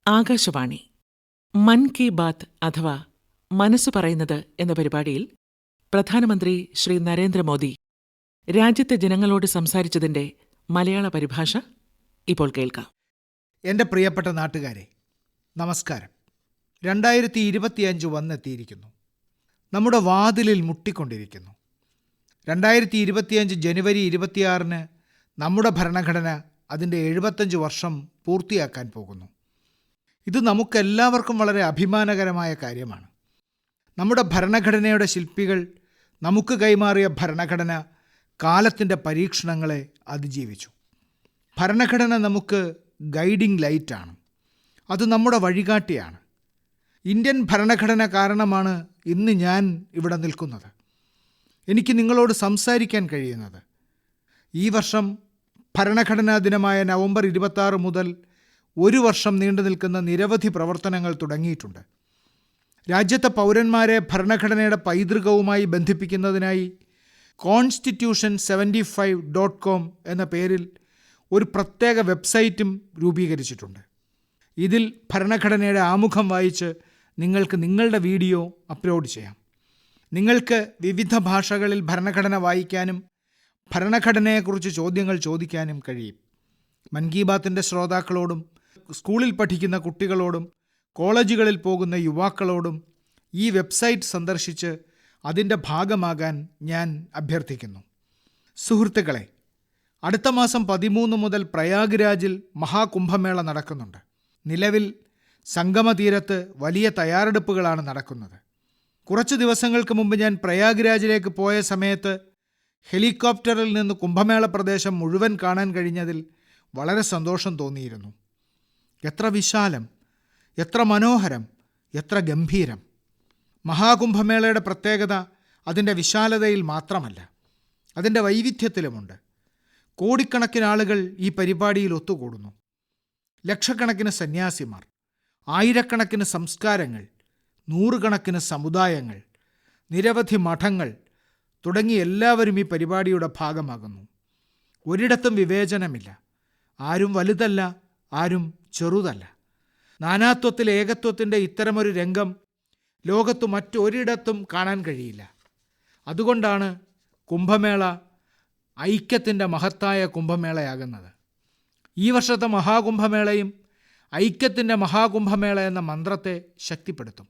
ആകാശവാണി മൻ കി ബാത്ത് അഥവാ മനസ്സ് പറയുന്നത് എന്ന പരിപാടിയിൽ പ്രധാനമന്ത്രി ശ്രീ നരേന്ദ്രമോദി രാജ്യത്തെ ജനങ്ങളോട് സംസാരിച്ചതിന്റെ മലയാള പരിഭാഷ ഇപ്പോൾ കേൾക്കാം. എൻ്റെ പ്രിയപ്പെട്ട നാട്ടുകാരെ, നമസ്കാരം. 2025 വന്നെത്തിയിരിക്കുന്നു. നമ്മുടെ വാതിലിൽ മുട്ടിക്കൊണ്ടിരിക്കുന്നു. 2025 ജനുവരി 26-ന് നമ്മുടെ ഭരണഘടന അതിൻ്റെ 75 വർഷം പൂർത്തിയാക്കാൻ പോകുന്നു. ഇത് നമുക്കെല്ലാവർക്കും വളരെ അഭിമാനകരമായ കാര്യമാണ്. നമ്മുടെ ഭരണഘടനയുടെ ശില്പികൾ നമുക്ക് കൈമാറിയ ഭരണഘടന കാലത്തിൻ്റെ പരീക്ഷണങ്ങളെ അതിജീവിച്ചു. ഭരണഘടന നമുക്ക് ഗൈഡിംഗ് ലൈറ്റാണ്. അത് നമ്മുടെ വഴികാട്ടിയാണ്. ഇന്ത്യൻ ഭരണഘടന കാരണമാണ് ഇന്ന് ഞാൻ ഇവിടെ നിൽക്കുന്നത്, എനിക്ക് നിങ്ങളോട് സംസാരിക്കാൻ കഴിയുന്നത്. ഈ വർഷം ഭരണഘടനാ ദിനമായ നവംബർ 26 മുതൽ ഒരു വർഷം നീണ്ടു നിൽക്കുന്ന നിരവധി പ്രവർത്തനങ്ങൾ തുടങ്ങിയിട്ടുണ്ട്. രാജ്യത്തെ പൗരന്മാരെ ഭരണഘടനയുടെ പൈതൃകവുമായി ബന്ധിപ്പിക്കുന്നതിനായി constitution75.com എന്ന പേരിൽ ഒരു പ്രത്യേക വെബ്സൈറ്റും രൂപീകരിച്ചിട്ടുണ്ട്. ഇതിൽ ഭരണഘടനയുടെ ആമുഖം വായിച്ച് നിങ്ങൾക്ക് നിങ്ങളുടെ വീഡിയോ അപ്ലോഡ് ചെയ്യാം. നിങ്ങൾക്ക് വിവിധ ഭാഷകളിൽ ഭരണഘടന വായിക്കാനും ഭരണഘടനയെക്കുറിച്ച് ചോദ്യങ്ങൾ ചോദിക്കാനും കഴിയും. മൻ കി ബാത്തിൻ്റെ ശ്രോതാക്കളോടും സ്കൂളിൽ പഠിക്കുന്ന കുട്ടികളോടും കോളേജുകളിൽ പോകുന്ന യുവാക്കളോടും ഈ വെബ്സൈറ്റ് സന്ദർശിച്ച് അതിൻ്റെ ഭാഗമാകാൻ ഞാൻ അഭ്യർത്ഥിക്കുന്നു. സുഹൃത്തുക്കളെ, അടുത്ത മാസം 13 മുതൽ പ്രയാഗ്രാജിൽ മഹാകുംഭമേള നടക്കുന്നുണ്ട്. നിലവിൽ സംഗമതീരത്ത് വലിയ തയ്യാറെടുപ്പുകളാണ് നടക്കുന്നത്. കുറച്ച് ദിവസങ്ങൾക്ക് മുമ്പ് ഞാൻ പ്രയാഗ്രാജിലേക്ക് പോയ സമയത്ത് ഹെലികോപ്റ്ററിൽ നിന്ന് കുംഭമേള പ്രദേശം മുഴുവൻ കാണാൻ കഴിഞ്ഞതിൽ വളരെ സന്തോഷം തോന്നിയിരുന്നു. എത്ര വിശാലം, എത്ര മനോഹരം, എത്ര ഗംഭീരം! മഹാകുംഭമേളയുടെ പ്രത്യേകത അതിൻ്റെ വിശാലതയിൽ മാത്രമല്ല, അതിൻ്റെ വൈവിധ്യത്തിലുമുണ്ട്. കോടിക്കണക്കിന് ആളുകൾ ഈ പരിപാടിയിൽ ഒത്തുകൂടുന്നു. ലക്ഷക്കണക്കിന് സന്യാസിമാർ, ആയിരക്കണക്കിന് സംസ്കാരങ്ങൾ, നൂറുകണക്കിന് സമുദായങ്ങൾ, നിരവധി മഠങ്ങൾ തുടങ്ങി എല്ലാവരും ഈ പരിപാടിയുടെ ഭാഗമാകുന്നു. ഒരിടത്തും വിവേചനമില്ല. ആരും വലുതല്ല, ആരും ചെറുതല്ല. നാനാത്വത്തിൽ ഏകത്വത്തിൻ്റെ ഇത്തരമൊരു രംഗം ലോകത്ത് മറ്റൊരിടത്തും കാണാൻ കഴിയില്ല. അതുകൊണ്ടാണ് കുംഭമേള ഐക്യത്തിൻ്റെ മഹത്തായ കുംഭമേളയാകുന്നത്. ഈ വർഷത്തെ മഹാകുംഭമേളയും ഐക്യത്തിൻ്റെ മഹാകുംഭമേള എന്ന മന്ത്രത്തെ ശക്തിപ്പെടുത്തും.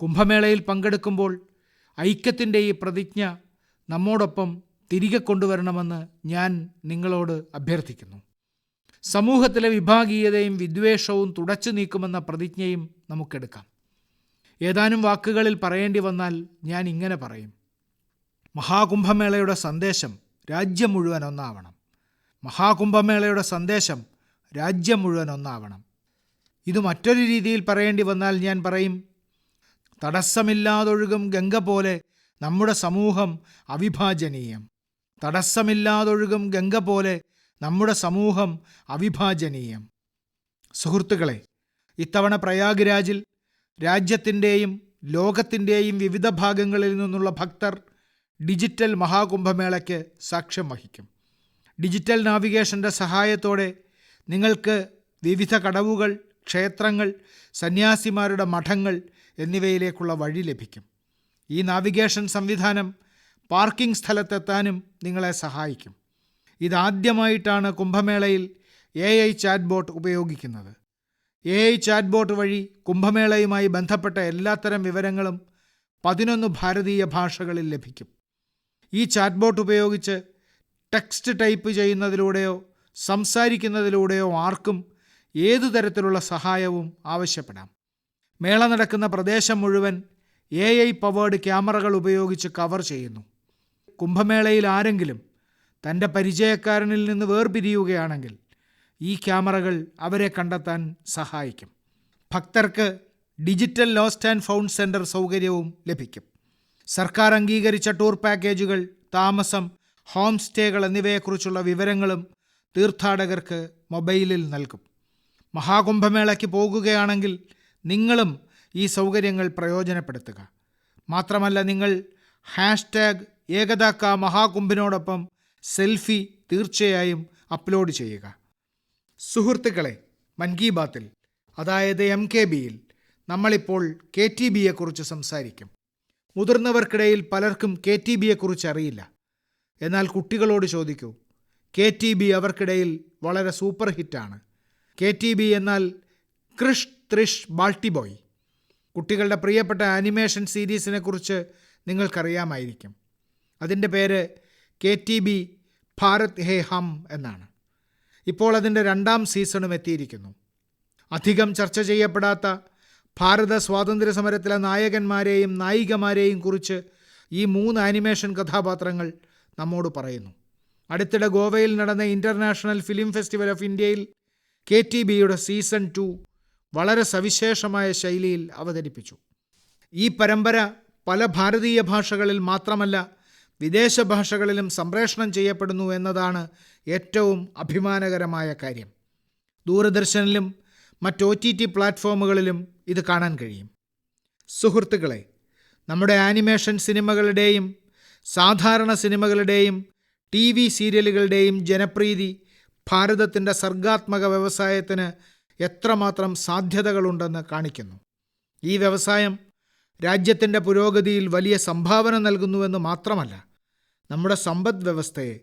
കുംഭമേളയിൽ പങ്കെടുക്കുമ്പോൾ ഐക്യത്തിൻ്റെ ഈ പ്രതിജ്ഞ നമ്മോടൊപ്പം തിരികെ കൊണ്ടുവരണമെന്ന് ഞാൻ നിങ്ങളോട് അഭ്യർത്ഥിക്കുന്നു. സമൂഹത്തിലെ വിഭാഗീയതയും വിദ്വേഷവും തുടച്ചു നീക്കുമെന്ന പ്രതിജ്ഞയും നമുക്കെടുക്കാം. ഏതാനും വാക്കുകളിൽ പറയേണ്ടി വന്നാൽ ഞാൻ ഇങ്ങനെ പറയും: മഹാകുംഭമേളയുടെ സന്ദേശം രാജ്യം മുഴുവൻ ഒന്നാവണം. മഹാകുംഭമേളയുടെ സന്ദേശം രാജ്യം മുഴുവൻ ഒന്നാവണം. ഇത് മറ്റൊരു രീതിയിൽ പറയേണ്ടി വന്നാൽ ഞാൻ പറയും: തടസ്സമില്ലാതൊഴുകും ഗംഗ പോലെ നമ്മുടെ സമൂഹം അവിഭാജനീയം. തടസ്സമില്ലാതൊഴുകും ഗംഗ പോലെ നമ്മുടെ സമൂഹം അവിഭാജനീയം. സുഹൃത്തുക്കളെ, ഇത്തവണ പ്രയാഗ്രാജിൽ രാജ്യത്തിൻ്റെയും ലോകത്തിൻ്റെയും വിവിധ ഭാഗങ്ങളിൽ നിന്നുള്ള ഭക്തർ ഡിജിറ്റൽ മഹാകുംഭമേളയ്ക്ക് സാക്ഷ്യം വഹിക്കും. ഡിജിറ്റൽ നാവിഗേഷൻ്റെ സഹായത്തോടെ നിങ്ങൾക്ക് വിവിധ കടവുകൾ, ക്ഷേത്രങ്ങൾ, സന്യാസിമാരുടെ മഠങ്ങൾ എന്നിവയിലേക്കുള്ള വഴി ലഭിക്കും. ഈ നാവിഗേഷൻ സംവിധാനം പാർക്കിംഗ് സ്ഥലത്തെത്താനും നിങ്ങളെ സഹായിക്കും. ഇതാദ്യമായിട്ടാണ് കുംഭമേളയിൽ AI ചാറ്റ്ബോട്ട് ഉപയോഗിക്കുന്നത്. AI ചാറ്റ്ബോട്ട് വഴി കുംഭമേളയുമായി ബന്ധപ്പെട്ട എല്ലാത്തരം വിവരങ്ങളും 11 ഭാരതീയ ഭാഷകളിൽ ലഭിക്കും. ഈ ചാറ്റ്ബോട്ട് ഉപയോഗിച്ച് ടെക്സ്റ്റ് ടൈപ്പ് ചെയ്യുന്നതിലൂടെയോ സംസാരിക്കുന്നതിലൂടെയോ ആർക്കും ഏതു തരത്തിലുള്ള സഹായവും ആവശ്യപ്പെടാം. മേള നടക്കുന്ന പ്രദേശം മുഴുവൻ AI പവേർഡ് ക്യാമറകൾ ഉപയോഗിച്ച് കവർ ചെയ്യുന്നു. കുംഭമേളയിൽ ആരെങ്കിലും തൻ്റെ പരിചയക്കാരനിൽ നിന്ന് വേർപിരിയുകയാണെങ്കിൽ ഈ ക്യാമറകൾ അവരെ കണ്ടെത്താൻ സഹായിക്കും. ഭക്തർക്ക് digital lost and found centre സൗകര്യവും ലഭിക്കും. സർക്കാർ അംഗീകരിച്ച ടൂർ പാക്കേജുകൾ, താമസം, ഹോം സ്റ്റേകൾ എന്നിവയെക്കുറിച്ചുള്ള വിവരങ്ങളും തീർത്ഥാടകർക്ക് മൊബൈലിൽ നൽകും. മഹാകുംഭമേളയ്ക്ക് പോകുകയാണെങ്കിൽ നിങ്ങളും ഈ സൗകര്യങ്ങൾ പ്രയോജനപ്പെടുത്തുക. മാത്രമല്ല, നിങ്ങൾ #ഏകതാ കാ മഹാകുംഭിനോടൊപ്പം സെൽഫി തീർച്ചയായും അപ്ലോഡ് ചെയ്യുക. സുഹൃത്തുക്കളെ, മൻ കി ബാത്തിൽ അതായത് MKBയിൽ നമ്മളിപ്പോൾ KTBയെക്കുറിച്ച് സംസാരിക്കും. മുതിർന്നവർക്കിടയിൽ പലർക്കും KTBയെക്കുറിച്ച് അറിയില്ല. എന്നാൽ കുട്ടികളോട് ചോദിക്കൂ, KTB അവർക്കിടയിൽ വളരെ സൂപ്പർ ഹിറ്റാണ്. KTB എന്നാൽ ക്രിഷ് ത്രിഷ് ബാൾട്ടിബോയ്. കുട്ടികളുടെ പ്രിയപ്പെട്ട ആനിമേഷൻ സീരീസിനെ കുറിച്ച് നിങ്ങൾക്കറിയാമായിരിക്കും. അതിൻ്റെ പേര് KTB ഭാരത് ഹേ ഹം എന്നാണ്. ഇപ്പോൾ അതിൻ്റെ 2ാം സീസണും എത്തിയിരിക്കുന്നു. അധികം ചർച്ച ചെയ്യപ്പെടാത്ത ഭാരത സ്വാതന്ത്ര്യ സമരത്തിലെ നായകന്മാരെയും നായികമാരെയും കുറിച്ച് ഈ 3 ആനിമേഷൻ കഥാപാത്രങ്ങൾ നമ്മോട് പറയുന്നു. അടുത്തിടെ ഗോവയിൽ നടന്ന ഇൻ്റർനാഷണൽ ഫിലിം ഫെസ്റ്റിവൽ ഓഫ് ഇന്ത്യയിൽ KTBയുടെ സീസൺ 2 വളരെ സവിശേഷമായ ശൈലിയിൽ അവതരിപ്പിച്ചു. ഈ പരമ്പര പല ഭാരതീയ ഭാഷകളിൽ മാത്രമല്ല വിദേശ ഭാഷകളിലും സംപ്രേഷണം ചെയ്യപ്പെടുന്നു എന്നതാണ് ഏറ്റവും അഭിമാനകരമായ കാര്യം. ദൂരദർശനിലും മറ്റ് OTT പ്ലാറ്റ്ഫോമുകളിലും ഇത് കാണാൻ കഴിയും. സുഹൃത്തുക്കളെ, നമ്മുടെ ആനിമേഷൻ സിനിമകളുടെയും സാധാരണ സിനിമകളുടെയും TV സീരിയലുകളുടെയും ജനപ്രീതി ഭാരതത്തിൻ്റെ സർഗാത്മക വ്യവസായത്തിന് എത്രമാത്രം സാധ്യതകളുണ്ടെന്ന് കാണിക്കുന്നു. ഈ വ്യവസായം രാജ്യത്തിൻ്റെ പുരോഗതിയിൽ വലിയ സംഭാവന നൽകുന്നുവെന്ന് മാത്രമല്ല, നമ്മുടെ സമ്പദ് വ്യവസ്ഥയെ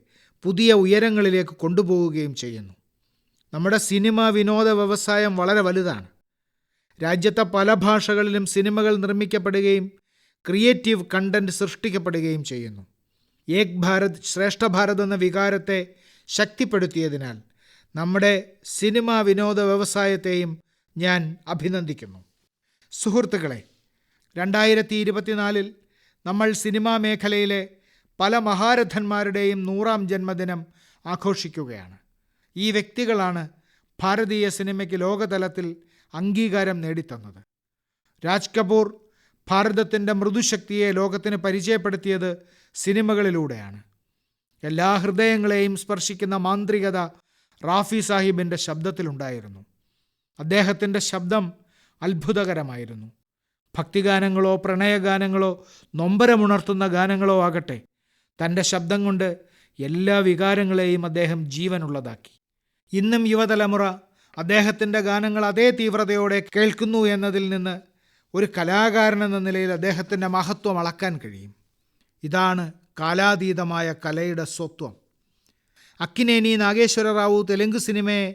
പുതിയ ഉയരങ്ങളിലേക്ക് കൊണ്ടുപോവുകയും ചെയ്യുന്നു. നമ്മുടെ സിനിമ വിനോദ വ്യവസായം വളരെ വലുതാണ്. രാജ്യത്തെ പല ഭാഷകളിലും സിനിമകൾ നിർമ്മിക്കപ്പെടുകയും ക്രിയേറ്റീവ് കണ്ടന്റ് സൃഷ്ടിക്കപ്പെടുകയും ചെയ്യുന്നു. ഏക് ഭാരത് ശ്രേഷ്ഠ ഭാരത് എന്ന വികാരത്തെ ശക്തിപ്പെടുത്തിയതിനാൽ നമ്മുടെ സിനിമ വിനോദ വ്യവസായത്തെയും ഞാൻ അഭിനന്ദിക്കുന്നു. സുഹൃത്തുക്കളെ, 2024 നമ്മൾ സിനിമാ മേഖലയിലെ പല മഹാരഥന്മാരുടെയും 100ാം ജന്മദിനം ആഘോഷിക്കുകയാണ്. ഈ വ്യക്തികളാണ് ഭാരതീയ സിനിമയ്ക്ക് ലോകതലത്തിൽ അംഗീകാരം നേടിത്തന്നത്. രാജ് കപൂർ ഭാരതത്തിൻ്റെ മൃദുശക്തിയെ ലോകത്തിന് പരിചയപ്പെടുത്തിയത് സിനിമകളിലൂടെയാണ്. എല്ലാ ഹൃദയങ്ങളെയും സ്പർശിക്കുന്ന മാന്ത്രികത റാഫി സാഹിബിൻ്റെ ശബ്ദത്തിലുണ്ടായിരുന്നു. അദ്ദേഹത്തിൻ്റെ ശബ്ദം അത്ഭുതകരമായിരുന്നു. ഭക്തിഗാനങ്ങളോ പ്രണയഗാനങ്ങളോ നൊമ്പരമുണർത്തുന്ന ഗാനങ്ങളോ ആകട്ടെ, തൻ്റെ ശബ്ദം കൊണ്ട് എല്ലാ വികാരങ്ങളെയും അദ്ദേഹം ജീവനുള്ളതാക്കി. ഇന്നും യുവതലമുറ അദ്ദേഹത്തിൻ്റെ ഗാനങ്ങൾ അതേ തീവ്രതയോടെ കേൾക്കുന്നു എന്നതിൽ നിന്ന് ഒരു കലാകാരനെന്ന നിലയിൽ അദ്ദേഹത്തിൻ്റെ മഹത്വം അളക്കാൻ കഴിയും. ഇതാണ് കാലാതീതമായ കലയുടെ സ്വത്വം. അക്കിനേനി നാഗേശ്വര റാവു തെലുങ്ക് സിനിമയെ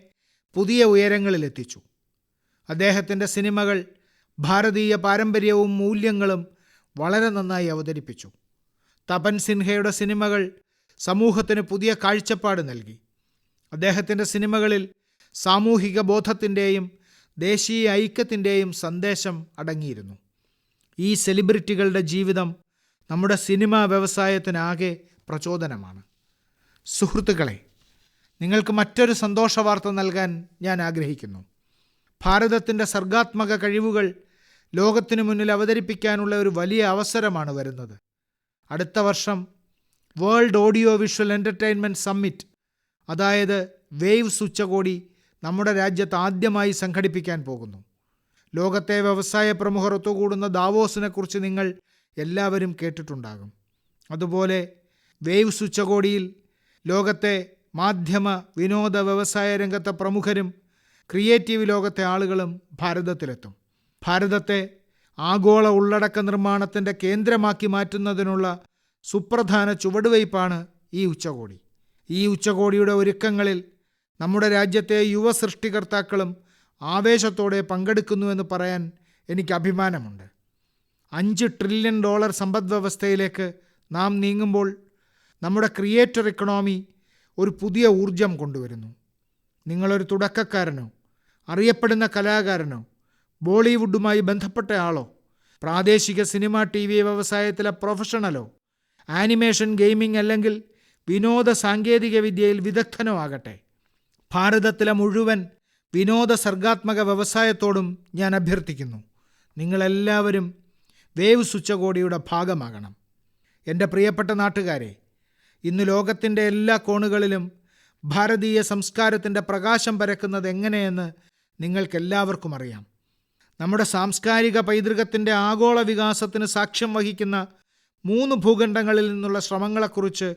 പുതിയ ഉയരങ്ങളിലെത്തിച്ചു. അദ്ദേഹത്തിൻ്റെ സിനിമകൾ ഭാരതീയ പാരമ്പര്യവും മൂല്യങ്ങളും വളരെ നന്നായി അവതരിപ്പിച്ചു. തപൻ സിൻഹയുടെ സിനിമകൾ സമൂഹത്തിന് പുതിയ കാഴ്ചപ്പാട് നൽകി. അദ്ദേഹത്തിൻ്റെ സിനിമകളിൽ സാമൂഹിക ബോധത്തിൻ്റെയും ദേശീയ ഐക്യത്തിൻ്റെയും സന്ദേശം അടങ്ങിയിരുന്നു. ഈ സെലിബ്രിറ്റികളുടെ ജീവിതം നമ്മുടെ സിനിമാ വ്യവസായത്തിനാകെ പ്രചോദനമാണ്. സുഹൃത്തുക്കളെ, നിങ്ങൾക്ക് മറ്റൊരു സന്തോഷവാർത്ത നൽകാൻ ഞാൻ ആഗ്രഹിക്കുന്നു. ഭാരതത്തിൻ്റെ സർഗാത്മക കഴിവുകൾ ലോകത്തിനു മുന്നിൽ അവതരിപ്പിക്കാനുള്ള ഒരു വലിയ അവസരമാണ് വരുന്നത്. അടുത്ത വർഷം world audio visual entertainment summit, അതായത് വേവ്സ് ഉച്ചകോടി നമ്മുടെ രാജ്യത്ത് ആദ്യമായി സംഘടിപ്പിക്കാൻ പോകുന്നു. ലോകത്തെ വ്യവസായ പ്രമുഖർ ഒത്തുകൂടുന്ന ദാവോസിനെക്കുറിച്ച് നിങ്ങൾ എല്ലാവരും കേട്ടിട്ടുണ്ടാകും. അതുപോലെ വേവ്സ് ഉച്ചകോടിയിൽ ലോകത്തെ മാധ്യമ വിനോദ വ്യവസായ രംഗത്തെ പ്രമുഖരും ക്രിയേറ്റീവ് ലോകത്തെ ആളുകളും ഭാരതത്തിലെത്തും. ഭാരതത്തെ ആഗോള ഉള്ളടക്ക നിർമ്മാണത്തിൻ്റെ കേന്ദ്രമാക്കി മാറ്റുന്നതിനുള്ള സുപ്രധാന ചുവടുവയ്പ്പാണ് ഈ ഉച്ചകോടി. ഈ ഉച്ചകോടിയുടെ ഒരുക്കങ്ങളിൽ നമ്മുടെ രാജ്യത്തെ യുവ സൃഷ്ടികർത്താക്കളും ആവേശത്തോടെ പങ്കെടുക്കുന്നുവെന്ന് പറയാൻ എനിക്ക് അഭിമാനമുണ്ട്. $5 ട്രില്യൺ സമ്പദ് വ്യവസ്ഥയിലേക്ക് നാം നീങ്ങുമ്പോൾ നമ്മുടെ ക്രിയേറ്റർ ഇക്കണോമി ഒരു പുതിയ ഊർജം കൊണ്ടുവരുന്നു. നിങ്ങളൊരു തുടക്കക്കാരനോ അറിയപ്പെടുന്ന കലാകാരനോ ബോളിവുഡുമായി ബന്ധപ്പെട്ട ആളോ പ്രാദേശിക സിനിമ TV വ്യവസായത്തിലെ പ്രൊഫഷണലോ ആനിമേഷൻ ഗെയിമിംഗ് അല്ലെങ്കിൽ വിനോദ സാങ്കേതിക വിദ്യയിൽ വിദഗ്ധനോ ആകട്ടെ, ഭാരതത്തിലെ മുഴുവൻ വിനോദ സർഗാത്മക വ്യവസായത്തോടും ഞാൻ അഭ്യർത്ഥിക്കുന്നു, നിങ്ങളെല്ലാവരും വേവ്സ് ഉച്ചകോടിയുടെ ഭാഗമാകണം. എൻ്റെ പ്രിയപ്പെട്ട നാട്ടുകാരെ, ഇന്ന് ലോകത്തിൻ്റെ എല്ലാ കോണുകളിലും ഭാരതീയ സംസ്കാരത്തിൻ്റെ പ്രകാശം പരക്കുന്നത് എങ്ങനെയെന്ന് നിങ്ങൾക്കെല്ലാവർക്കും അറിയാം. നമ്മുടെ സാംസ്കാരിക പൈതൃകത്തിൻ്റെ ആഗോള വികാസത്തിന് സാക്ഷ്യം വഹിക്കുന്ന 3 ഭൂഖണ്ഡങ്ങളിൽ നിന്നുള്ള ശ്രമങ്ങളെക്കുറിച്ച്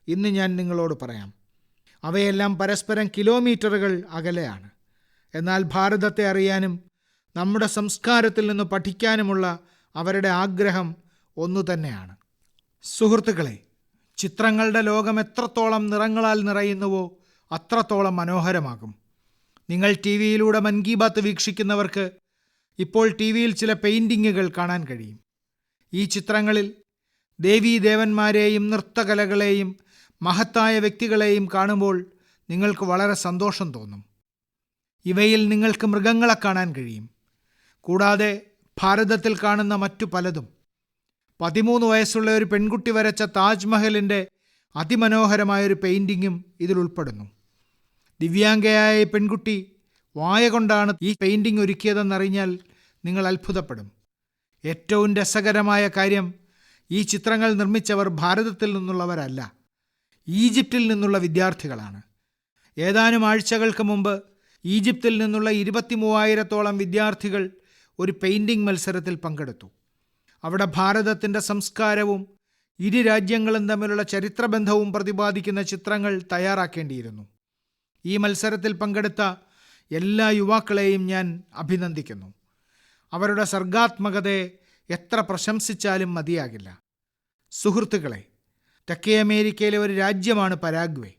ഇന്ന് ഞാൻ നിങ്ങളോട് പറയാം. അവയെല്ലാം പരസ്പരം കിലോമീറ്ററുകൾ അകലെയാണ്. എന്നാൽ ഭാരതത്തെ അറിയാനും നമ്മുടെ സംസ്കാരത്തിൽ നിന്ന് പഠിക്കാനുമുള്ള അവരുടെ ആഗ്രഹം ഒന്നുതന്നെയാണ്. സുഹൃത്തുക്കളെ, ചിത്രങ്ങളുടെ ലോകം എത്രത്തോളം നിറങ്ങളാൽ നിറയുന്നുവോ അത്രത്തോളം മനോഹരമാകും. നിങ്ങൾ ടി വിയിലൂടെ മൻ കി ബാത്ത് വീക്ഷിക്കുന്നവർക്ക് ഇപ്പോൾ ടി വിയിൽ ചില പെയിൻറ്റിങ്ങുകൾ കാണാൻ കഴിയും. ഈ ചിത്രങ്ങളിൽ ദേവീദേവന്മാരെയും നൃത്തകലകളെയും മഹത്തായ വ്യക്തികളെയും കാണുമ്പോൾ നിങ്ങൾക്ക് വളരെ സന്തോഷം തോന്നും. ഇവയിൽ നിങ്ങൾക്ക് മൃഗങ്ങളെ കാണാൻ കഴിയും. കൂടാതെ ഭാരതത്തിൽ കാണുന്ന മറ്റു പലതും. 13 വയസ്സുള്ള ഒരു പെൺകുട്ടി വരച്ച താജ്മഹലിൻ്റെ അതിമനോഹരമായൊരു പെയിൻറ്റിങ്ങും ഇതിൽ ഉൾപ്പെടുന്നു. ദിവ്യാംഗയായ ഈ പെൺകുട്ടി വായ കൊണ്ടാണ് ഈ പെയിൻറ്റിംഗ് ഒരുക്കിയതെന്നറിഞ്ഞാൽ നിങ്ങൾ അത്ഭുതപ്പെടും. ഏറ്റവും രസകരമായ കാര്യം, ഈ ചിത്രങ്ങൾ നിർമ്മിച്ചവർ ഭാരതത്തിൽ നിന്നുള്ളവരല്ല, ഈജിപ്തിൽ നിന്നുള്ള വിദ്യാർത്ഥികളാണ്. ഏതാനും ആഴ്ചകൾക്ക് മുമ്പ് ഈജിപ്തിൽ നിന്നുള്ള 23,000-ഓളം വിദ്യാർത്ഥികൾ ഒരു പെയിൻറ്റിംഗ് മത്സരത്തിൽ പങ്കെടുത്തു. അവിടെ ഭാരതത്തിൻ്റെ സംസ്കാരവും ഇരു രാജ്യങ്ങളും തമ്മിലുള്ള ചരിത്രബന്ധവും പ്രതിപാദിക്കുന്ന ചിത്രങ്ങൾ തയ്യാറാക്കേണ്ടിയിരുന്നു. ഈ മത്സരത്തിൽ പങ്കെടുത്ത എല്ലാ യുവാക്കളെയും ഞാൻ അഭിനന്ദിക്കുന്നു. അവരുടെ സർഗാത്മകതയെ എത്ര പ്രശംസിച്ചാലും മതിയാകില്ല. സുഹൃത്തുക്കളെ, തെക്കേ അമേരിക്കയിലെ ഒരു രാജ്യമാണ് പരാഗ്വേ.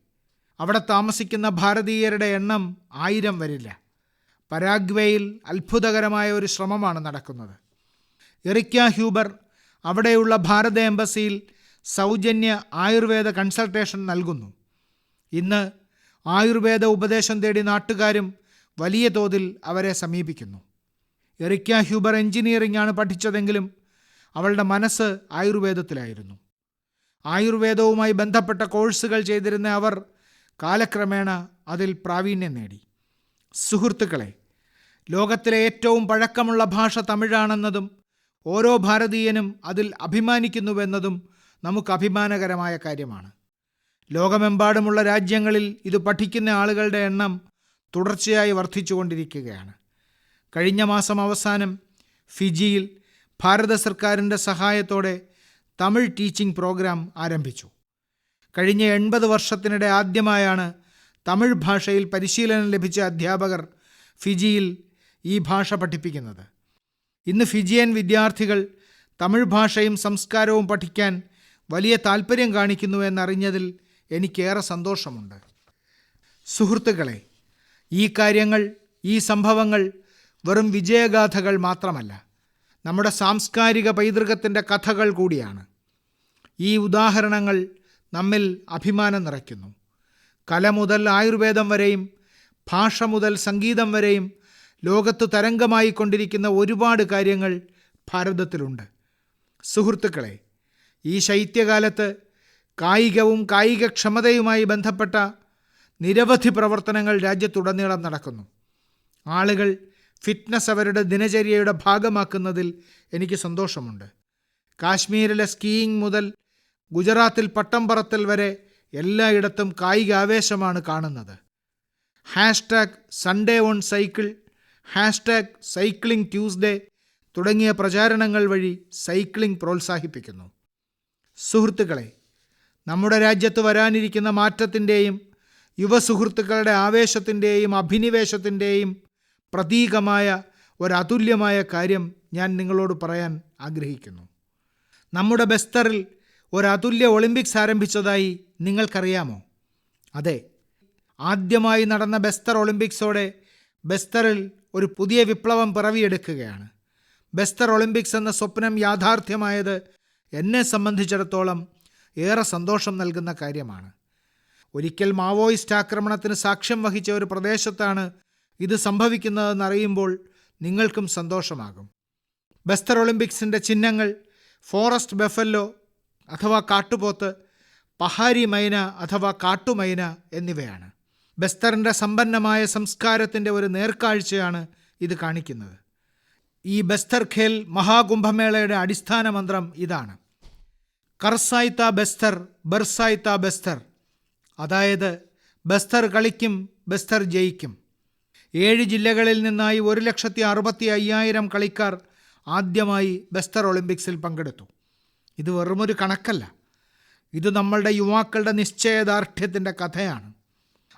അവിടെ താമസിക്കുന്ന ഭാരതീയരുടെ എണ്ണം 1000 വരില്ല. പരാഗ്വേയിൽ അത്ഭുതകരമായ ഒരു ശ്രമമാണ് നടക്കുന്നത്. എറിക്ക ഹ്യൂബർ അവിടെയുള്ള ഭാരത എംബസിയിൽ സൗജന്യ ആയുർവേദ കൺസൾട്ടേഷൻ നൽകുന്നു. ഇന്ന് ആയുർവേദ ഉപദേശം തേടി നാട്ടുകാരും വലിയ തോതിൽ അവരെ സമീപിക്കുന്നു. എറിക്ക ഹ്യൂബർ എഞ്ചിനീയറിംഗ് ആണ് പഠിച്ചതെങ്കിലും അവളുടെ മനസ്സ് ആയുർവേദത്തിലായിരുന്നു. ആയുർവേദവുമായി ബന്ധപ്പെട്ട കോഴ്സുകൾ ചെയ്തിരുന്ന അവർ കാലക്രമേണ അതിൽ പ്രാവീണ്യം നേടി. സുഹൃത്തുക്കളെ, ലോകത്തിലെ ഏറ്റവും പഴക്കമുള്ള ഭാഷ തമിഴാണെന്നതും ഓരോ ഭാരതീയനും അതിൽ അഭിമാനിക്കുന്നുവെന്നതും നമുക്ക് അഭിമാനകരമായ കാര്യമാണ്. ലോകമെമ്പാടുമുള്ള രാജ്യങ്ങളിൽ ഇത് പഠിക്കുന്ന ആളുകളുടെ എണ്ണം തുടർച്ചയായി വർദ്ധിച്ചുകൊണ്ടിരിക്കുകയാണ്. കഴിഞ്ഞ മാസം അവസാനം ഫിജിയിൽ ഭാരത സർക്കാരിൻ്റെ സഹായത്തോടെ തമിഴ് ടീച്ചിംഗ് പ്രോഗ്രാം ആരംഭിച്ചു. കഴിഞ്ഞ 80 വർഷത്തിനിടെ ആദ്യമായാണ് തമിഴ് ഭാഷയിൽ പരിശീലനം ലഭിച്ച അധ്യാപകർ ഫിജിയിൽ ഈ ഭാഷ പഠിപ്പിക്കുന്നത്. ഇന്ന് ഫിജിയൻ വിദ്യാർത്ഥികൾ തമിഴ് ഭാഷയും സംസ്കാരവും പഠിക്കാൻ വലിയ താല്പര്യം കാണിക്കുന്നു എന്നറിഞ്ഞതിൽ എനിക്കേറെ സന്തോഷമുണ്ട്. സുഹൃത്തുക്കളെ, ഈ കാര്യങ്ങൾ, ഈ സംഭവങ്ങൾ വെറും വിജയഗാഥകൾ മാത്രമല്ല, നമ്മുടെ സാംസ്കാരിക പൈതൃകത്തിൻ്റെ കഥകൾ കൂടിയാണ്. ഈ ഉദാഹരണങ്ങൾ നമ്മിൽ അഭിമാനം നിറയ്ക്കുന്നു. കല മുതൽ ആയുർവേദം വരെയും ഭാഷ മുതൽ സംഗീതം വരെയും ലോകത്ത് തരംഗമായി കൊണ്ടിരിക്കുന്ന ഒരുപാട് കാര്യങ്ങൾ ഭാരതത്തിലുണ്ട്. സുഹൃത്തുക്കളെ, ഈ ശൈത്യകാലത്ത് കായികവും കായികക്ഷമതയുമായി ബന്ധപ്പെട്ട നിരവധി പ്രവർത്തനങ്ങൾ രാജ്യത്തുടനീളം നടക്കുന്നു. ആളുകൾ ഫിറ്റ്നസ് അവരുടെ ദിനചര്യയുടെ ഭാഗമാക്കുന്നതിൽ എനിക്ക് സന്തോഷമുണ്ട്. കാശ്മീരിലെ സ്കീയിങ് മുതൽ ഗുജറാത്തിൽ പട്ടം പറത്തൽ വരെ എല്ലായിടത്തും കായികാവേശമാണ് കാണുന്നത്. #Sunday on cycle, #cycling Tuesday തുടങ്ങിയ പ്രചാരണങ്ങൾ വഴി സൈക്ലിംഗ് പ്രോത്സാഹിപ്പിക്കുന്നു. സുഹൃത്തുക്കളെ, നമ്മുടെ രാജ്യത്ത് വരാനിരിക്കുന്ന മാറ്റത്തിൻ്റെയും യുവസുഹൃത്തുക്കളുടെ ആവേശത്തിൻ്റെയും അഭിനിവേശത്തിൻ്റെയും പ്രതീകമായ ഒരതുല്യമായ കാര്യം ഞാൻ നിങ്ങളോട് പറയാൻ ആഗ്രഹിക്കുന്നു. നമ്മുടെ ബസ്തറിൽ ഒരതുല്യ ഒളിമ്പിക്സ് ആരംഭിച്ചതായി നിങ്ങൾക്കറിയാമോ? അതെ, ആദ്യമായി നടന്ന ബസ്തർ ഒളിമ്പിക്സോടെ ബസ്തറിൽ ഒരു പുതിയ വിപ്ലവം പിറവിയെടുക്കുകയാണ്. ബസ്തർ ഒളിമ്പിക്സ് എന്ന സ്വപ്നം യാഥാർത്ഥ്യമായത് എന്നെ സംബന്ധിച്ചിടത്തോളം ഏറെ സന്തോഷം നൽകുന്ന കാര്യമാണ്. ഒരിക്കൽ മാവോയിസ്റ്റ് ആക്രമണത്തിന് സാക്ഷ്യം വഹിച്ച ഒരു പ്രദേശത്താണ് ഇത് സംഭവിക്കുന്നതെന്നറിയുമ്പോൾ നിങ്ങൾക്കും സന്തോഷമാകും. ബസ്തർ ഒളിമ്പിക്സിൻ്റെ ചിഹ്നങ്ങൾ ഫോറസ്റ്റ് ബഫല്ലോ അഥവാ കാട്ടുപോത്ത്, പഹാരി മൈന അഥവാ കാട്ടുമൈന എന്നിവയാണ്. ബസ്തറിൻ്റെ സമ്പന്നമായ സംസ്കാരത്തിൻ്റെ ഒരു നേർക്കാഴ്ചയാണ് ഇത് കാണിക്കുന്നത്. ഈ ബസ്തർ ഖേൽ മഹാകുംഭമേളയുടെ അടിസ്ഥാന മന്ത്രം ഇതാണ്: കർസായ്ത്ത ബസ്തർ, ബർസായ്ത്ത ബസ്തർ. അതായത് ബസ്തർ കളിക്കും, ബസ്തർ ജയിക്കും. 7 ജില്ലകളിൽ നിന്നായി 1,65,000 കളിക്കാർ ആദ്യമായി ബസ്തർ ഒളിമ്പിക്സിൽ പങ്കെടുത്തു. ഇത് വെറുമൊരു കണക്കല്ല, ഇത് നമ്മളുടെ യുവാക്കളുടെ നിശ്ചയദാർഢ്യത്തിൻ്റെ കഥയാണ്.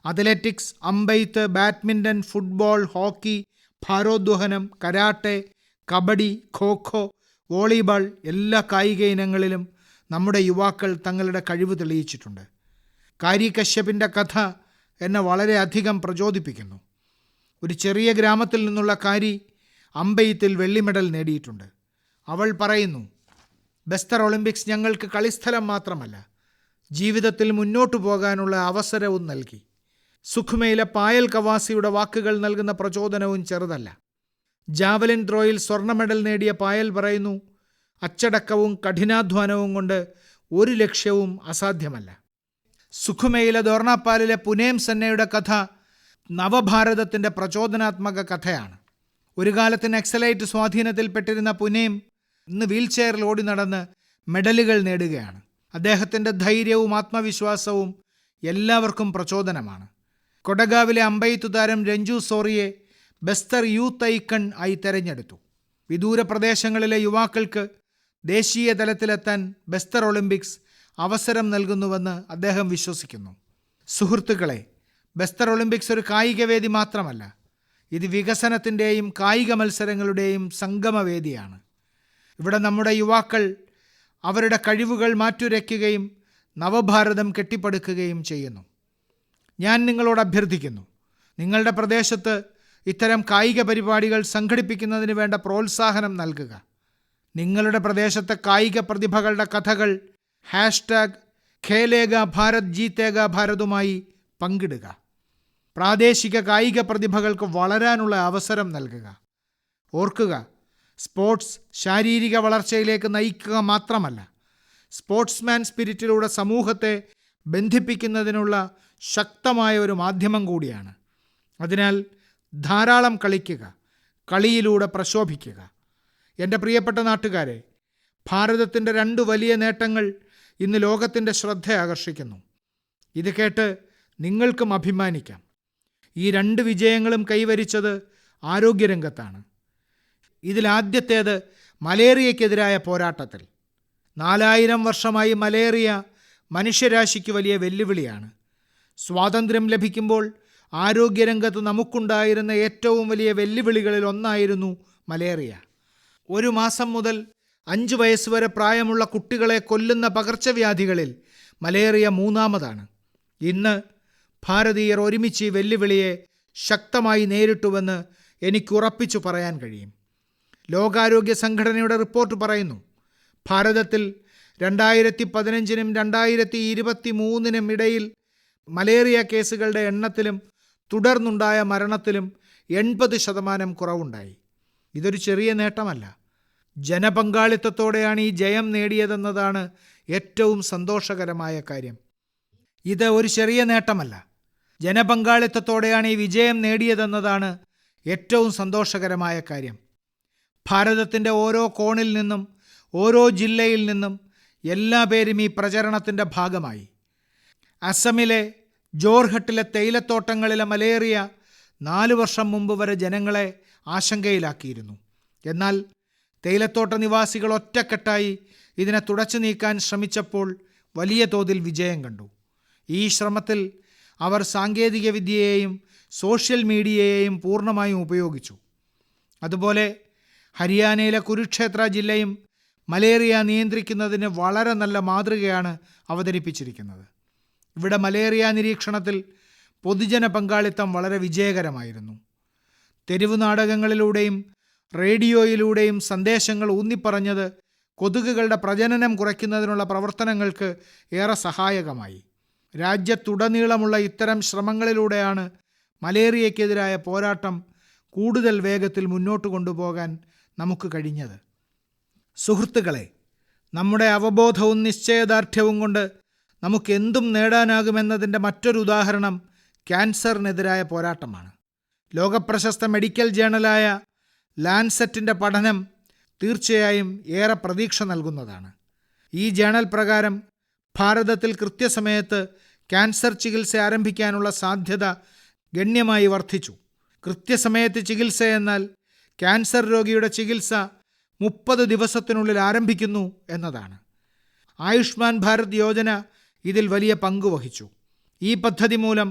അത്ലറ്റിക്സ്, അമ്പെയ്ത്ത്, ബാഡ്മിൻ്റൺ, ഫുട്ബോൾ, ഹോക്കി, ഭാരോദ്വഹനം, കരാട്ടെ, കബഡി, ഖോഖോ, വോളിബോൾ എല്ലാ കായിക ഇനങ്ങളിലും നമ്മുടെ യുവാക്കൾ തങ്ങളുടെ കഴിവ് തെളിയിച്ചിട്ടുണ്ട്. കാരി കശ്യപിൻ്റെ കഥ എന്നെ വളരെയധികം പ്രചോദിപ്പിക്കുന്നു. ഒരു ചെറിയ ഗ്രാമത്തിൽ നിന്നുള്ള കാരി അമ്പെയ്ത്തിൽ വെള്ളി മെഡൽ നേടിയിട്ടുണ്ട്. അവൾ പറയുന്നു, ബസ്തർ ഒളിമ്പിക്സ് ഞങ്ങൾക്ക് കളിസ്ഥലം മാത്രമല്ല, ജീവിതത്തിൽ മുന്നോട്ടു പോകാനുള്ള അവസരവും നൽകി. സുഖ്മയിലെ പായൽ കവാസിയുടെ വാക്കുകൾ നൽകുന്ന പ്രചോദനവും ചെറുതല്ല. ജാവലിൻ ത്രോയിൽ സ്വർണ്ണ മെഡൽ നേടിയ പായൽ പറയുന്നു, അച്ചടക്കവും കഠിനാധ്വാനവും കൊണ്ട് ഒരു ലക്ഷ്യവും അസാധ്യമല്ല. സുഖ്മയിലെ ദോർണാപ്പാലിലെ പുനേം സന്നയുടെ കഥ നവഭാരതത്തിൻ്റെ പ്രചോദനാത്മക കഥയാണ്. ഒരു കാലത്ത് നക്സലൈറ്റ് സ്വാധീനത്തിൽപ്പെട്ടിരുന്ന പുനേം ഇന്ന് വീൽചെയറിൽ ഓടി നടന്ന് മെഡലുകൾ നേടുകയാണ്. അദ്ദേഹത്തിൻ്റെ ധൈര്യവും ആത്മവിശ്വാസവും എല്ലാവർക്കും പ്രചോദനമാണ്. കൊടഗാവിലെ അമ്പെയ്ത്ത് താരം രഞ്ജു സോറിയെ ബസ്തർ യൂത്ത് ഐക്കൺ ആയി തെരഞ്ഞെടുത്തു. വിദൂര പ്രദേശങ്ങളിലെ യുവാക്കൾക്ക് ദേശീയ തലത്തിലെത്താൻ ബസ്തർ ഒളിമ്പിക്സ് അവസരം നൽകുന്നുവെന്ന് അദ്ദേഹം വിശ്വസിക്കുന്നു. സുഹൃത്തുക്കളെ, ബസ്തർ ഒളിമ്പിക്സ് ഒരു കായികവേദി മാത്രമല്ല, ഇത് വികസനത്തിൻ്റെയും കായിക മത്സരങ്ങളുടെയും സംഗമവേദിയാണ്. ഇവിടെ നമ്മുടെ യുവാക്കൾ അവരുടെ കഴിവുകൾ മാറ്റുരയ്ക്കുകയും നവഭാരതം കെട്ടിപ്പടുക്കുകയും ചെയ്യുന്നു. ഞാൻ നിങ്ങളോട് അഭ്യർത്ഥിക്കുന്നു, നിങ്ങളുടെ പ്രദേശത്ത് ഇത്തരം കായിക പരിപാടികൾ സംഘടിപ്പിക്കുന്നതിന് വേണ്ട പ്രോത്സാഹനം നൽകുക. നിങ്ങളുടെ പ്രദേശത്തെ കായിക പ്രതിഭകളുടെ കഥകൾ #ഖേലേഗാ ഭാരത് ജീതേഗാ ഭാരതുമായി പങ്കിടുക. പ്രാദേശിക കായിക പ്രതിഭകൾക്ക് വളരാനുള്ള അവസരം നൽകുക. ഓർക്കുക, സ്പോർട്സ് ശാരീരിക വളർച്ചയിലേക്ക് നയിക്കുക മാത്രമല്ല, സ്പോർട്സ്മാൻ സ്പിരിറ്റിലൂടെ സമൂഹത്തെ ബന്ധിപ്പിക്കുന്നതിനുള്ള ശക്തമായ ഒരു മാധ്യമം കൂടിയാണ്. അതിനാൽ ധാരാളം കളിക്കുക, കളിയിലൂടെ പ്രശോഭിക്കുക. എൻ്റെ പ്രിയപ്പെട്ട നാട്ടുകാരെ, ഭാരതത്തിൻ്റെ 2 വലിയ നേട്ടങ്ങൾ ഇന്ന് ലോകത്തിൻ്റെ ശ്രദ്ധ ആകർഷിക്കുന്നു. ഇത് കേട്ട് നിങ്ങൾക്കും അഭിമാനിക്കാം. ഈ 2 വിജയങ്ങളും കൈവരിച്ചത് ആരോഗ്യരംഗത്താണ്. ഇതിലാദ്യത്തേത് മലേറിയയ്ക്കെതിരായ പോരാട്ടത്തിൽ. 4000 വർഷമായി മലേറിയ മനുഷ്യരാശിക്ക് വലിയ വെല്ലുവിളിയാണ്. സ്വാതന്ത്ര്യം ലഭിക്കുമ്പോൾ ആരോഗ്യരംഗത്ത് നമുക്കുണ്ടായിരുന്ന ഏറ്റവും വലിയ വെല്ലുവിളികളിൽ ഒന്നായിരുന്നു മലേറിയ. 1 മാസം മുതൽ 5 വയസ്സ് വരെ പ്രായമുള്ള കുട്ടികളെ കൊല്ലുന്ന പകർച്ചവ്യാധികളിൽ മലേറിയ 3ാമതാണ്. ഇന്ന് ഭാരതീയർ ഒരുമിച്ച് ഈ വെല്ലുവിളിയെ ശക്തമായി നേരിട്ടുവെന്ന് എനിക്ക് ഉറപ്പിച്ചു പറയാൻ കഴിയും. ലോകാരോഗ്യ സംഘടനയുടെ റിപ്പോർട്ട് പറയുന്നു, ഭാരതത്തിൽ 2015-നും 2023-നും ഇടയിൽ മലേറിയ കേസുകളുടെ എണ്ണത്തിലും തുടർന്നുണ്ടായ മരണത്തിലും 80% കുറവുണ്ടായി. ഇതൊരു ചെറിയ നേട്ടമല്ല. ജനപങ്കാളിത്തത്തോടെയാണ് ഈ ജയം നേടിയതെന്നതാണ് ഏറ്റവും സന്തോഷകരമായ കാര്യം. ഇത് ഒരു ചെറിയ നേട്ടമല്ല, ജനപങ്കാളിത്തത്തോടെയാണ് ഈ വിജയം നേടിയതെന്നതാണ് ഏറ്റവും സന്തോഷകരമായ കാര്യം. ഭാരതത്തിൻ്റെ ഓരോ കോണിൽ നിന്നും ഓരോ ജില്ലയിൽ നിന്നും എല്ലാ പേരും ഈ പ്രചരണത്തിൻ്റെ ഭാഗമായി. അസമിലെ ജോർഹട്ടിലെ തേയിലത്തോട്ടങ്ങളിലെ മലേറിയ 4 വർഷം മുമ്പ് വരെ ജനങ്ങളെ ആശങ്കയിലാക്കിയിരുന്നു. എന്നാൽ തേയിലത്തോട്ട നിവാസികൾ ഒറ്റക്കെട്ടായി ഇതിനെ തുടച്ചു നീക്കാൻ ശ്രമിച്ചപ്പോൾ വലിയ തോതിൽ വിജയം കണ്ടു. ഈ ശ്രമത്തിൽ അവർ സാങ്കേതികവിദ്യയെയും സോഷ്യൽ മീഡിയയെയും പൂർണ്ണമായും ഉപയോഗിച്ചു. അതുപോലെ ഹരിയാനയിലെ കുരുക്ഷേത്ര ജില്ലയും മലേറിയ നിയന്ത്രിക്കുന്നതിന് വളരെ നല്ല മാതൃകയാണ് അവതരിപ്പിച്ചിരിക്കുന്നത്. ഇവിടെ മലേറിയ നിരീക്ഷണത്തിൽ പൊതുജന പങ്കാളിത്തം വളരെ വിജയകരമായിരുന്നു. തെരുവു നാടകങ്ങളിലൂടെയും റേഡിയോയിലൂടെയും സന്ദേശങ്ങൾ ഊന്നിപ്പറഞ്ഞത് കൊതുകുകളുടെ പ്രജനനം കുറയ്ക്കുന്നതിനുള്ള പ്രവർത്തനങ്ങൾക്ക് ഏറെ സഹായകമായി. രാജ്യത്തുടനീളമുള്ള ഇത്തരം ശ്രമങ്ങളിലൂടെയാണ് മലേറിയയ്ക്കെതിരായ പോരാട്ടം കൂടുതൽ വേഗത്തിൽ മുന്നോട്ട് കൊണ്ടുപോകാൻ നമുക്ക് കഴിഞ്ഞത്. സുഹൃത്തുക്കളെ, നമ്മുടെ അവബോധവും നിശ്ചയദാർഢ്യവും കൊണ്ട് നമുക്ക് എന്തും നേടാനാകുമെന്നതിൻ്റെ മറ്റൊരു ഉദാഹരണം ക്യാൻസറിനെതിരായ പോരാട്ടമാണ്. ലോകപ്രശസ്ത മെഡിക്കൽ ജേണലായ ലാൻസെറ്റിൻ്റെ പഠനം തീർച്ചയായും ഏറെ പ്രതീക്ഷ നൽകുന്നതാണ്. ഈ ജേണൽ പ്രകാരം ഭാരതത്തിൽ കൃത്യസമയത്ത് ക്യാൻസർ ചികിത്സ ആരംഭിക്കാനുള്ള സാധ്യത ഗണ്യമായി വർദ്ധിച്ചു. കൃത്യസമയത്ത് ചികിത്സ എന്നാൽ ക്യാൻസർ രോഗിയുടെ ചികിത്സ 30 ദിവസത്തിനുള്ളിൽ ആരംഭിക്കുന്നു എന്നതാണ്. ആയുഷ്മാൻ ഭാരത് യോജന ഇതിൽ വലിയ പങ്ക് വഹിച്ചു. ഈ പദ്ധതി മൂലം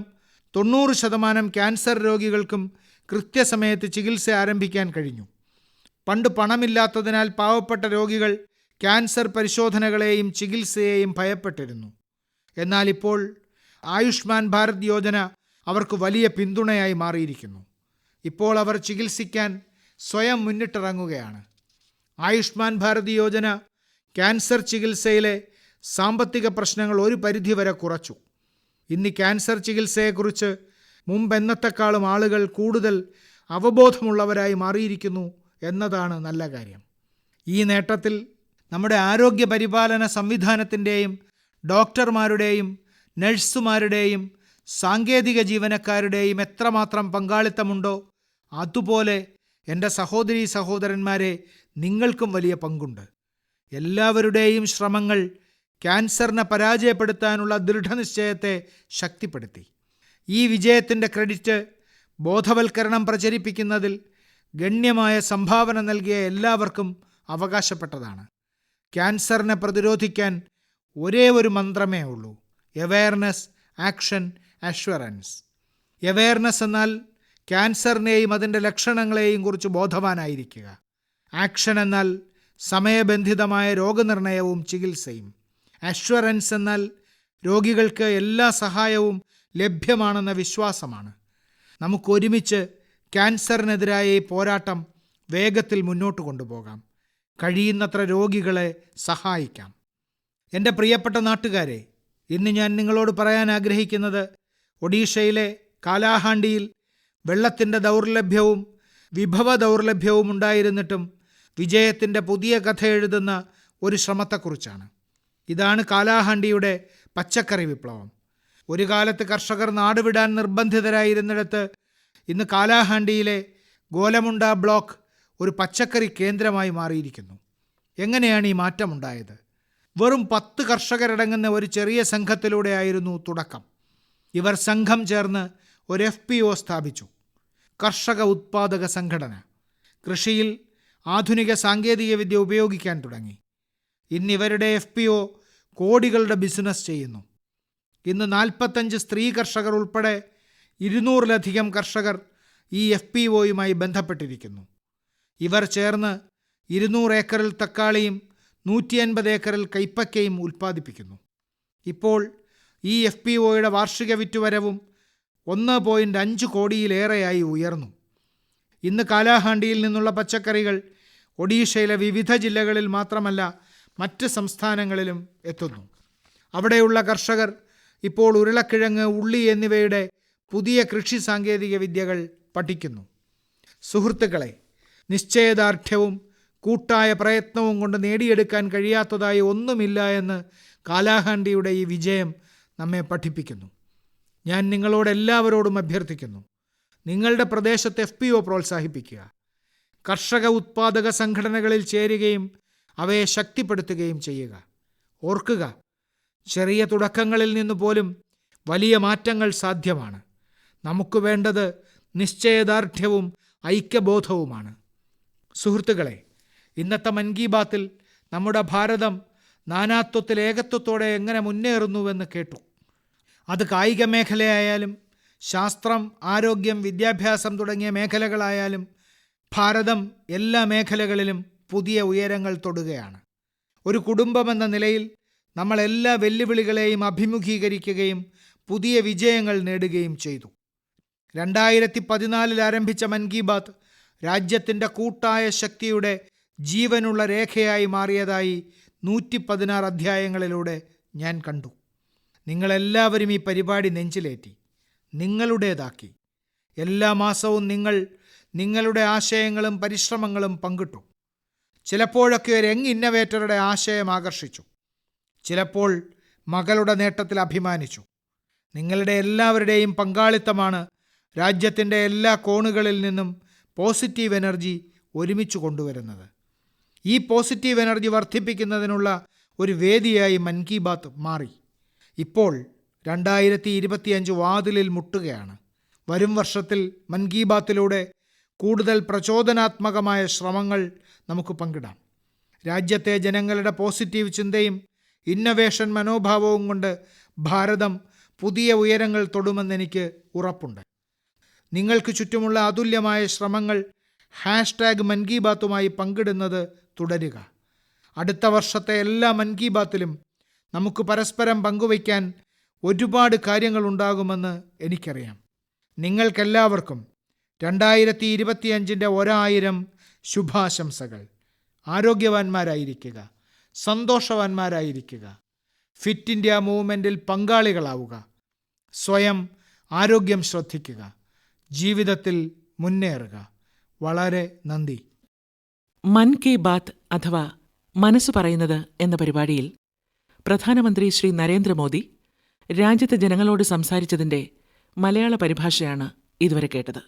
90% ക്യാൻസർ രോഗികൾക്കും കൃത്യസമയത്ത് ചികിത്സ ആരംഭിക്കാൻ കഴിഞ്ഞു. പണ്ട് പണമില്ലാത്തതിനാൽ പാവപ്പെട്ട രോഗികൾ ക്യാൻസർ പരിശോധനകളെയും ചികിത്സയെയും ഭയപ്പെട്ടിരുന്നു. എന്നാൽ ഇപ്പോൾ ആയുഷ്മാൻ ഭാരത് യോജന അവർക്ക് വലിയ പിന്തുണയായി മാറിയിരിക്കുന്നു. ഇപ്പോൾ അവർ ചികിത്സിക്കാൻ സ്വയം മുന്നിട്ടിറങ്ങുകയാണ്. ആയുഷ്മാൻ ഭാരത് യോജന ക്യാൻസർ ചികിത്സയിലെ സാമ്പത്തിക പ്രശ്നങ്ങൾ ഒരു പരിധിവരെ കുറച്ചു. ഇന്ന് ക്യാൻസർ ചികിത്സയെക്കുറിച്ച് മുമ്പെന്നത്തെക്കാളും ആളുകൾ കൂടുതൽ അവബോധമുള്ളവരായി മാറിയിരിക്കുന്നു എന്നതാണ് നല്ല കാര്യം. ഈ നേട്ടത്തിൽ നമ്മുടെ ആരോഗ്യ പരിപാലന സംവിധാനത്തിൻ്റെയും ഡോക്ടർമാരുടെയും നഴ്സുമാരുടെയും സാങ്കേതിക ജീവനക്കാരുടെയും എത്രമാത്രം പങ്കാളിത്തമുണ്ടോ അതുപോലെ എൻ്റെ സഹോദരീ സഹോദരന്മാരെ നിങ്ങൾക്കും വലിയ പങ്കുണ്ട്. എല്ലാവരുടെയും ശ്രമങ്ങൾ ക്യാൻസറിനെ പരാജയപ്പെടുത്താനുള്ള ദൃഢനിശ്ചയത്തെ ശക്തിപ്പെടുത്തി. ഈ വിജയത്തിൻ്റെ ക്രെഡിറ്റ് ബോധവൽക്കരണം പ്രചരിപ്പിക്കുന്നതിൽ ഗണ്യമായ സംഭാവന നൽകിയ എല്ലാവർക്കും അവകാശപ്പെട്ടതാണ്. ക്യാൻസറിനെ പ്രതിരോധിക്കാൻ ഒരേ ഒരു മന്ത്രമേ ഉള്ളൂ: അവെയർനെസ്, ആക്ഷൻ, അഷ്വറൻസ്. അവെയർനെസ് എന്നാൽ ക്യാൻസറിനെയും അതിൻ്റെ ലക്ഷണങ്ങളെയും കുറിച്ച് ബോധവാനായിരിക്കുക. ആക്ഷൻ എന്നാൽ സമയബന്ധിതമായ രോഗനിർണയവും ചികിത്സയും. അഷ്വറൻസ് എന്നാൽ രോഗികൾക്ക് എല്ലാ സഹായവും ലഭ്യമാണെന്ന വിശ്വാസമാണ്. നമുക്കൊരുമിച്ച് ക്യാൻസറിനെതിരായ ഈ പോരാട്ടം വേഗത്തിൽ മുന്നോട്ട് കൊണ്ടുപോകാം. കഴിയുന്നത്ര രോഗികളെ സഹായിക്കാം. എൻ്റെ പ്രിയപ്പെട്ട നാട്ടുകാരെ, ഇന്ന് ഞാൻ നിങ്ങളോട് പറയാൻ ആഗ്രഹിക്കുന്നത് ഒഡീഷയിലെ കാലാഹാണ്ടിയിൽ വെള്ളത്തിൻ്റെ ദൗർലഭ്യവും വിഭവ ദൗർലഭ്യവും ഉണ്ടായിരുന്നിട്ടും വിജയത്തിൻ്റെ പുതിയ കഥ എഴുതുന്ന ഒരു ശ്രമത്തെക്കുറിച്ചാണ്. ഇതാണ് കാലാഹാണ്ടിയുടെ പച്ചക്കറി വിപ്ലവം. ഒരു കാലത്ത് കർഷകർ നാടുവിടാൻ നിർബന്ധിതരായിരുന്നിടത്ത് ഇന്ന് കാലാഹാണ്ടിയിലെ ഗോലമുണ്ട ബ്ലോക്ക് ഒരു പച്ചക്കറി കേന്ദ്രമായി മാറിയിരിക്കുന്നു. എങ്ങനെയാണ് ഈ മാറ്റമുണ്ടായത്? വെറും 10 കർഷകരടങ്ങുന്ന ഒരു ചെറിയ സംഘത്തിലൂടെയായിരുന്നു തുടക്കം. ഇവർ സംഘം ചേർന്ന് ഒരു FPO സ്ഥാപിച്ചു, കർഷക ഉത്പാദക സംഘടന. കൃഷിയിൽ ആധുനിക സാങ്കേതികവിദ്യ ഉപയോഗിക്കാൻ തുടങ്ങി. ഇന്നിവരുടെ FPO കോടികളുടെ ബിസിനസ് ചെയ്യുന്നു. ഇന്ന് 45 സ്ത്രീ കർഷകർ ഉൾപ്പെടെ 200-ലധികം കർഷകർ ഈ FPOയുമായി ബന്ധപ്പെട്ടിരിക്കുന്നു. ഇവർ ചേർന്ന് 200 ഏക്കറിൽ തക്കാളിയും 150 ഏക്കറിൽ കൈപ്പയ്ക്കയും ഉൽപ്പാദിപ്പിക്കുന്നു. ഇപ്പോൾ ഈ FPOയുടെ വാർഷിക വിറ്റുവരവും 1.5 കോടിയിലേറെയായി ഉയർന്നു. ഇന്ന് കാലാഹാണ്ടിയിൽ നിന്നുള്ള പച്ചക്കറികൾ ഒഡീഷയിലെ വിവിധ ജില്ലകളിൽ മാത്രമല്ല മറ്റ് സംസ്ഥാനങ്ങളിലും എത്തുന്നു. അവിടെയുള്ള കർഷകർ ഇപ്പോൾ ഉരുളക്കിഴങ്ങ്, ഉള്ളി എന്നിവയുടെ പുതിയ കൃഷി സാങ്കേതിക വിദ്യകൾ പഠിക്കുന്നു. സുഹൃത്തുക്കളെ, നിശ്ചയദാർഢ്യവും കൂട്ടായ പ്രയത്നവും കൊണ്ട് നേടിയെടുക്കാൻ കഴിയാത്തതായി ഒന്നുമില്ല എന്ന് കാലാഹാണ്ടിയുടെ ഈ വിജയം നമ്മെ പഠിപ്പിക്കുന്നു. ഞാൻ നിങ്ങളോടെല്ലാവരോടും അഭ്യർത്ഥിക്കുന്നു, നിങ്ങളുടെ പ്രദേശത്ത് FPO പ്രോത്സാഹിപ്പിക്കുക. കർഷക ഉത്പാദക സംഘടനകളിൽ ചേരുകയും അവയെ ശക്തിപ്പെടുത്തുകയും ചെയ്യുക. ഓർക്കുക, ചെറിയ തുടക്കങ്ങളിൽ നിന്ന് പോലും വലിയ മാറ്റങ്ങൾ സാധ്യമാണ്. നമുക്ക് വേണ്ടത് നിശ്ചയദാർഢ്യവും ഐക്യബോധവുമാണ്. സുഹൃത്തുക്കളെ, ഇന്നത്തെ മൻ കി ബാത്തിൽ നമ്മുടെ ഭാരതം നാനാത്വത്തിൽ ഏകത്വത്തോടെ എങ്ങനെ മുന്നേറുന്നുവെന്ന് കേട്ടു. അത് കായിക മേഖലയായാലും ശാസ്ത്രം, ആരോഗ്യം, വിദ്യാഭ്യാസം തുടങ്ങിയ മേഖലകളായാലും ഭാരതം എല്ലാ മേഖലകളിലും പുതിയ ഉയരങ്ങൾ തൊടുകയാണ്. ഒരു കുടുംബമെന്ന നിലയിൽ നമ്മൾ എല്ലാ വെല്ലുവിളികളെയും അഭിമുഖീകരിക്കുകയും പുതിയ വിജയങ്ങൾ നേടുകയും ചെയ്തു. 2014 ആരംഭിച്ച മൻ കി ബാത്ത് രാജ്യത്തിൻ്റെ കൂട്ടായ ശക്തിയുടെ ജീവനുള്ള രേഖയായി മാറിയതായി 116 അധ്യായങ്ങളിലൂടെ ഞാൻ കണ്ടു. നിങ്ങളെല്ലാവരും ഈ പരിപാടി നെഞ്ചിലേറ്റി, നിങ്ങളുടേതാക്കി. എല്ലാ മാസവും നിങ്ങൾ നിങ്ങളുടെ ആശയങ്ങളും പരിശ്രമങ്ങളും പങ്കിട്ടു. ചിലപ്പോഴൊക്കെ ഒരു യങ് ഇന്നവേറ്ററുടെ ആശയം ആകർഷിച്ചു, ചിലപ്പോൾ മകളുടെ നേട്ടത്തിൽ അഭിമാനിച്ചു. നിങ്ങളുടെ എല്ലാവരുടെയും പങ്കാളിത്തമാണ് രാജ്യത്തിൻ്റെ എല്ലാ കോണുകളിൽ നിന്നും പോസിറ്റീവ് എനർജി ഒരുമിച്ച് കൊണ്ടുവരുന്നത്. ഈ പോസിറ്റീവ് എനർജി വർദ്ധിപ്പിക്കുന്നതിനുള്ള ഒരു വേദിയായി മൻ കി ബാത്ത് മാറി. ഇപ്പോൾ 2025 വാതിലിൽ മുട്ടുകയാണ്. വരും വർഷത്തിൽ മൻ കി ബാത്തിലൂടെ കൂടുതൽ പ്രചോദനാത്മകമായ ശ്രമങ്ങൾ നമുക്ക് പങ്കിടാം. രാജ്യത്തെ ജനങ്ങളുടെ പോസിറ്റീവ് ചിന്തയും ഇന്നൊവേഷൻ മനോഭാവവും കൊണ്ട് ഭാരതം പുതിയ ഉയരങ്ങൾ തൊടുമെന്നെനിക്ക് ഉറപ്പുണ്ട്. നിങ്ങൾക്ക് ചുറ്റുമുള്ള അതുല്യമായ ശ്രമങ്ങൾ #മൻ കി ബാത്തുമായി പങ്കിടുന്നത് തുടരുക. അടുത്ത വർഷത്തെ എല്ലാ മൻ കി ബാത്തിലും നമുക്ക് പരസ്പരം പങ്കുവയ്ക്കാൻ ഒരുപാട് കാര്യങ്ങളുണ്ടാകുമെന്ന് എനിക്കറിയാം. നിങ്ങൾക്കെല്ലാവർക്കും 2025-ന്റെ 1000 ശുഭാശംസകൾ. ആരോഗ്യവാന്മാരായിരിക്കുക, സന്തോഷവാന്മാരായിരിക്കുക, ഫിറ്റ് ഇന്ത്യ മൂവ്മെൻറ്റിൽ പങ്കാളികളാവുക, സ്വയം ആരോഗ്യം ശ്രദ്ധിക്കുക, ജീവിതത്തിൽ മുന്നേറുക. വളരെ നന്ദി. മൻ കി ബാത്ത് അഥവാ മനസ്സ് പറയുന്നത് എന്ന പരിപാടിയിൽ പ്രധാനമന്ത്രി ശ്രീ നരേന്ദ്രമോദി രാജ്യത്തെ ജനങ്ങളോട് സംസാരിച്ചതിന്റെ മലയാള പരിഭാഷയാണ് ഇതുവരെ കേട്ടത്.